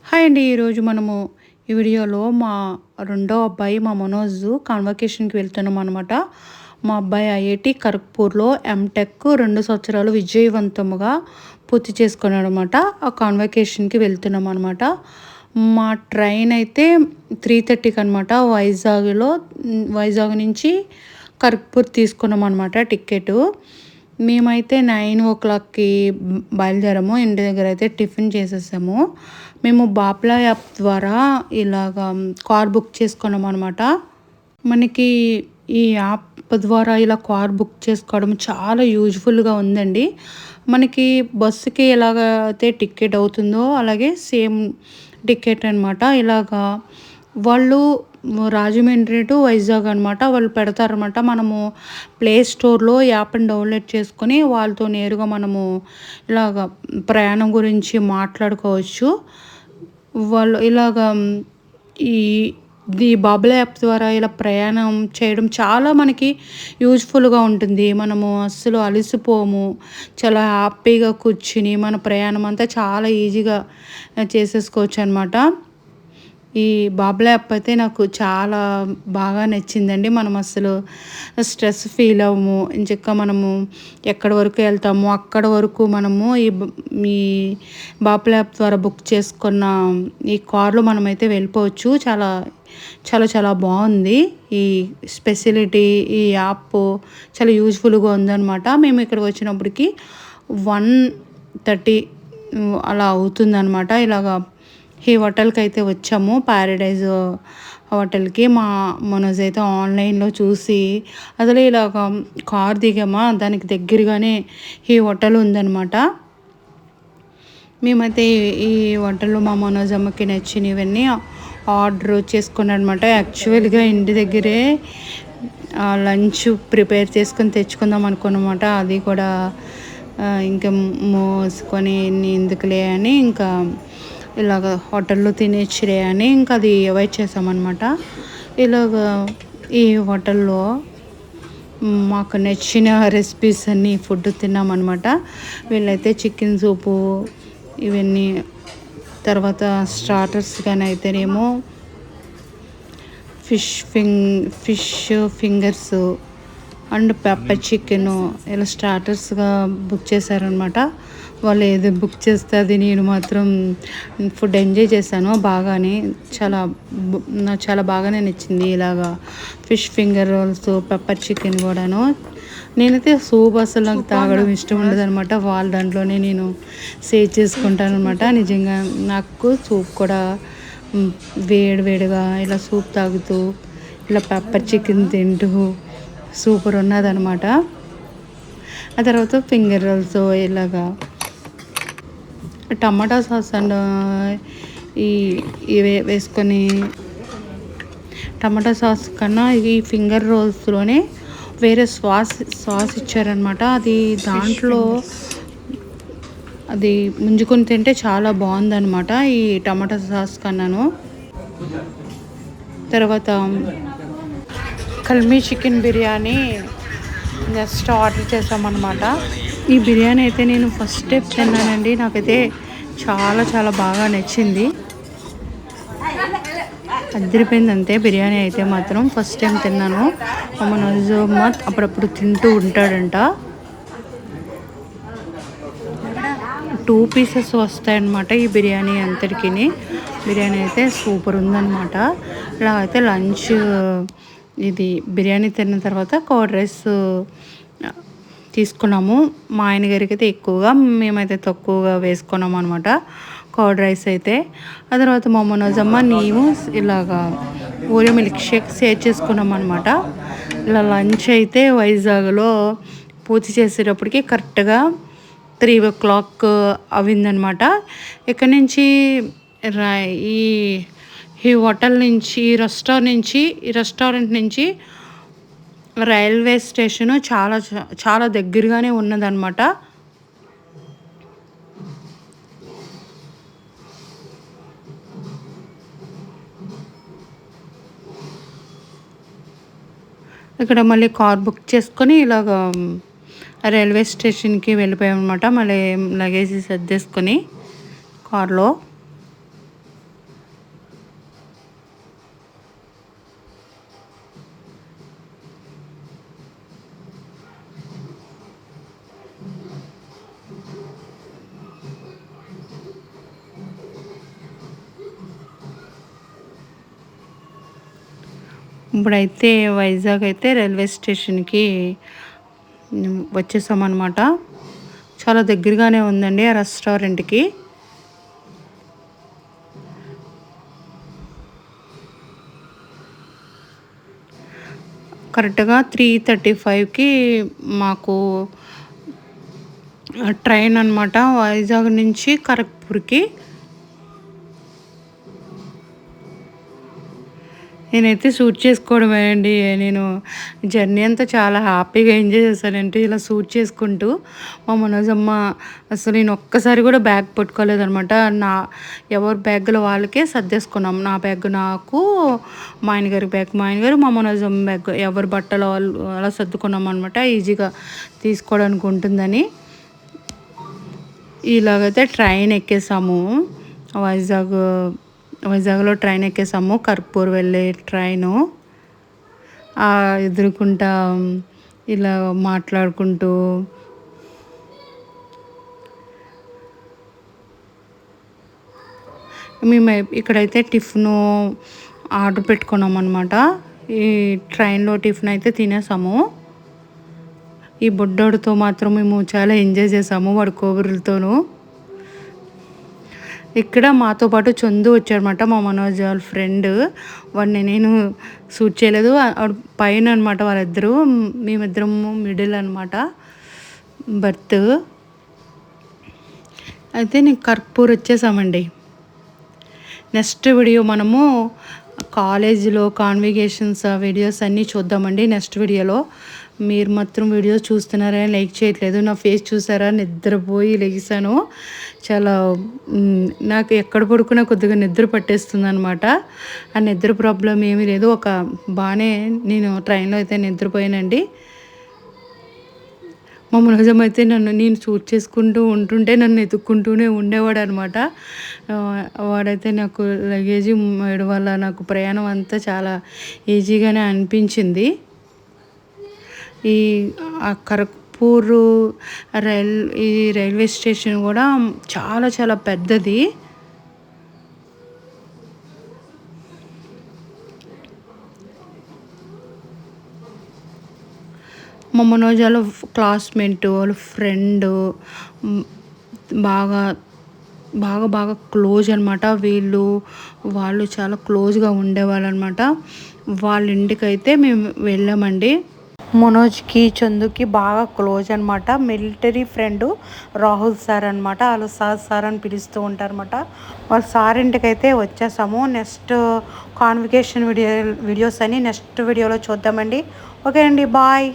Hi అండి. ఈరోజు మనము ఈ వీడియోలో మా రెండో అబ్బాయి మా మనోజ్ కాన్వకేషన్‌కి వెళ్తున్నామనమాట. మా అబ్బాయి ఐఐటీ ఖరగ్‌పూర్‌లో ఎంటెక్ 2 సంవత్సరాలు విజయవంతముగా పూర్తి చేసుకున్నాడనమాట. ఆ కాన్వకేషన్‌కి వెళ్తున్నామనమాట. మా ట్రైన్ అయితే 3:30కి అనమాట. వైజాగ్ నుంచి ఖరగ్‌పూర్ తీసుకున్నామనమాట టికెటు. మేమైతే 9:00కి బయలుదేరాము. ఇంటి దగ్గర అయితే టిఫిన్ చేసేసాము. మేము బాప్లా యాప్ ద్వారా ఇలాగా కార్ బుక్ చేసుకున్నామనమాట. మనకి ఈ యాప్ ద్వారా ఇలా కార్ బుక్ చేసుకోవడం చాలా యూజ్‌ఫుల్‌గా ఉందండి. మనకి బస్సుకి ఎలాగ అయితే టికెట్ అవుతుందో అలాగే సేమ్ టికెట్ అనమాట. ఇలాగా వాళ్ళు రాజమండ్రి టు వైజాగ్ అనమాట. వాళ్ళు పెడతారనమాట. మనము ప్లే స్టోర్‌లో యాప్‌ని డౌన్లోడ్ చేసుకొని వాళ్ళతో నేరుగా మనము ఇలాగ ప్రయాణం గురించి మాట్లాడుకోవచ్చు. వాళ్ళు ఇలాగా ఈ బాబుల యాప్ ద్వారా ఇలా ప్రయాణం చేయడం చాలా మనకి యూజ్‌ఫుల్‌గా ఉంటుంది. మనము అస్సలు అలసిపోము. చాలా హ్యాపీగా కూర్చుని మన ప్రయాణం అంతా చాలా ఈజీగా చేసేసుకోవచ్చనమాట. ఈ బాబుల యాప్ అయితే నాకు చాలా బాగా నచ్చిందండి. మనం అస్సలు స్ట్రెస్ ఫీల్ అవ్వము. ఎంచక్కా మనము ఎక్కడి వరకు వెళ్తామో అక్కడ వరకు మనము ఈ బాపుల యాప్ ద్వారా బుక్ చేసుకున్న ఈ కార్‌లో మనమైతే వెళ్ళిపోవచ్చు. చాలా చాలా చాలా బావుంది. ఈ స్పెషలిటీ ఈ యాప్ చాలా యూజ్‌ఫుల్‌గా ఉందనమాట. మేము ఇక్కడికి వచ్చినప్పటికి 1:30 అలా అవుతుందనమాట. ఇలాగా ఈ హోటల్‌కైతే వచ్చాము. పారడైజ్ హోటల్‌కి. మా మనోజ్ అయితే ఆన్‌లైన్‌లో చూసి అసలు ఇలాగ కార్ దిగామా దానికి దగ్గరగానే ఈ హోటల్ ఉందనమాట. మేమైతే ఈ హోటల్‌లో మా మనోజ్ అమ్మకి నచ్చినవన్నీ ఆర్డర్ చేసుకున్నానమాట. యాక్చువల్‌గా ఇంటి దగ్గరే లంచ్ ప్రిపేర్ చేసుకొని తెచ్చుకుందాం అనుకున్నామాట. అది కూడా ఇంకా మోసుకొని ఎందుకులే అని ఇంకా ఇలాగ హోటల్లో తినేయచ్చులే అని ఇంకా అది అవాయిడ్ చేసామన్నమాట. ఇలాగ ఈ హోటల్లో మాకు నచ్చిన రెసిపీస్ అన్నీ ఫుడ్ తిన్నామన్నమాట. వీళ్ళైతే చికెన్ సూపు ఇవన్నీ, తర్వాత స్టార్టర్స్‌గాని అయితేనేమో fish fingers and pepper chicken ఇలా స్టార్టర్స్‌గా బుక్ చేశారనమాట. వాళ్ళు ఏది బుక్ చేస్తే అది నేను మాత్రం ఫుడ్ ఎంజాయ్ చేశాను బాగానే. నాకు చాలా బాగానే నచ్చింది. ఇలాగా fish finger rolls, pepper chicken కూడాను. నేనైతే సూప్ అసలు నాకు తాగడం ఇష్టం ఉండదనమాట. వాళ్ళ దాంట్లోనే నేను సేవ్ చేసుకుంటాననమాట. నిజంగా నాకు సూప్ కూడా వేడివేడిగా ఇలా సూప్ తాగుతూ ఇలా పెప్పర్ చికెన్ తింటూ సూపర్ ఉన్నదనమాట. ఆ తర్వాత ఫింగర్ రోల్స్ ఇలాగా టమాటా సాస్ అండ్ ఇవి వేసుకొని టమాటా సాస్ కన్నా ఈ ఫింగర్ రోల్స్‌లోనే వేరే సాస్ ఇచ్చారనమాట. అది దాంట్లో అది ముంజుకొని తింటే చాలా బాగుందనమాట ఈ టమాటా సాస్ కన్నాను. తర్వాత kalmi chicken biryani just order చేసామన్నమాట. ఈ బిర్యానీ అయితే నేను ఫస్ట్ టైం తిన్నానండి. నాకైతే చాలా చాలా బాగా నచ్చింది. అదిరిపోయింది అంతే. బిర్యానీ అయితే మాత్రం ఫస్ట్ టైం తిన్నాను. మనోజ్ అప్పుడప్పుడు తింటూ ఉంటాడంట. 2 పీసెస్ వస్తాయన్నమాట ఈ బిర్యానీ అంతటికి. బిర్యానీ అయితే సూపర్ ఉందన్నమాట. ఇలా అయితే లంచ్ ఇది బిర్యానీ తిన్న తర్వాత కర్డ్ రైస్ తీసుకున్నాము. మా ఆయన గారికి అయితే ఎక్కువగా, మేమైతే తక్కువగా వేసుకున్నాము అనమాట కర్డ్ రైస్ అయితే. ఆ తర్వాత మా మనోజమ్మ నేను ఇలాగా ఓరియో మిల్క్ షేక్ షేర్ చేసుకున్నాం అనమాట. ఇలా లంచ్ అయితే వైజాగ్లో పూర్తి చేసేటప్పటికి కరెక్ట్గా 3:00 అయిందనమాట. ఇక్కడ నుంచి ఈ ఈ హోటల్ నుంచి ఈ రెస్టారెంట్ నుంచి రైల్వే స్టేషను చాలా చాలా దగ్గరగానే ఉన్నదనమాట. ఇక్కడ మళ్ళీ కార్ బుక్ చేసుకొని ఇలాగ రైల్వే స్టేషన్‌కి వెళ్ళిపోయామన్నమాట. మళ్ళీ లగేజ్ సర్దేసుకొని కార్‌లో. ఇప్పుడైతే వైజాగ్ అయితే రైల్వే స్టేషన్కి వచ్చేసామన్నమాట. చాలా దగ్గరగానే ఉందండి ఆ రెస్టారెంట్కి. కరెక్ట్గా 3:35కి మాకు ట్రైన్ అనమాట వైజాగ్ నుంచి ఖరగ్పూర్కి. నేనైతే షూట్ చేసుకోవడమే అండి. నేను జర్నీ అంతా చాలా హ్యాపీగా ఎంజాయ్ చేశానంటే ఇలా షూట్ చేసుకుంటూ. మా మనోజమ్మ అసలు నేను ఒక్కసారి కూడా బ్యాగ్ పట్టుకోలేదనమాట. ఎవరి బ్యాగులు వాళ్ళకే సర్దేసుకున్నాం. నా బ్యాగ్ నాకు, మా ఆయన గారి బ్యాగ్ మా ఆయన గారు, మా మనోజమ్మ బ్యాగ్ ఎవరి బట్టలు వాళ్ళు అలా సర్దుకున్నాం అనమాట. ఈజీగా తీసుకోవడానికి ఉంటుందని. ఇలాగైతే ట్రైన్ ఎక్కేసాము. వైజాగ్లో ట్రైన్ ఎక్కేసాము. ఖరగ్పూర్ వెళ్ళే ట్రైను. ఎదురుకుంటా ఇలా మాట్లాడుకుంటూ మేము ఇక్కడైతే టిఫిను ఆర్డర్ పెట్టుకున్నాం అనమాట. ఈ ట్రైన్లో టిఫిన్ అయితే తినేసాము. ఈ బుడ్డోడితో మాత్రం మేము చాలా ఎంజాయ్ చేసాము, వాడి కోబురులతోనూ. ఇక్కడ మాతో పాటు చందు వచ్చాడనమాట, మా మనోజ్ వాళ్ళ ఫ్రెండ్. వాడిని నేను షూట్ చేయలేదు. పైన అనమాట వాళ్ళిద్దరూ, మేమిద్దరము మిడిల్ అనమాట బర్త్. అయితే నేను ఖరగ్పూర్ వచ్చేసామండి. నెక్స్ట్ వీడియో మనము కాలేజీలో కాన్వికేషన్స్ వీడియోస్ అన్నీ చూద్దామండి నెక్స్ట్ వీడియోలో. మీరు మాత్రం వీడియో చూస్తున్నారా, లైక్ చేయట్లేదు. నా ఫేస్ చూసారా, నిద్రపోయి లెగిసాను. చాలా నాకు ఎక్కడ పడుకున్నా కొద్దిగా నిద్ర పట్టేస్తుంది అనమాట. ఆ నిద్ర ప్రాబ్లం ఏమీ లేదు. బాగానే నేను ట్రైన్లో అయితే నిద్రపోయానండి. మా మనోజం అయితే నేను షూట్ చేసుకుంటూ ఉంటుంటే నన్ను ఎత్తుక్కుంటూనే ఉండేవాడు అనమాట. వాడైతే నాకు లగేజీ వేయడం వల్ల నాకు ప్రయాణం అంతా చాలా ఈజీగానే అనిపించింది. ఈ ఖరగ్పూర్ ఈ రైల్వే స్టేషన్ కూడా చాలా చాలా పెద్దది. మా మనోజ్ వాళ్ళ క్లాస్మేట్, వాళ్ళ ఫ్రెండ్ బాగా బాగా బాగా క్లోజ్ అనమాట. వాళ్ళు చాలా క్లోజ్గా ఉండేవాళ్ళు అనమాట. వాళ్ళ ఇంటికైతే మేము వెళ్ళామండి. మనోజ్కి చందుకి బాగా క్లోజ్ అనమాట. మిలిటరీ ఫ్రెండ్ రాహుల్ సార్ అనమాట. వాళ్ళు సార్ అని పిలుస్తూ ఉంటారనమాట. వాళ్ళ సార్ ఇంటికైతే వచ్చేసాము. నెక్స్ట్ కాన్వికేషన్ వీడియోస్ అని నెక్స్ట్ వీడియోలో చూద్దామండి. ఓకే అండి, బాయ్.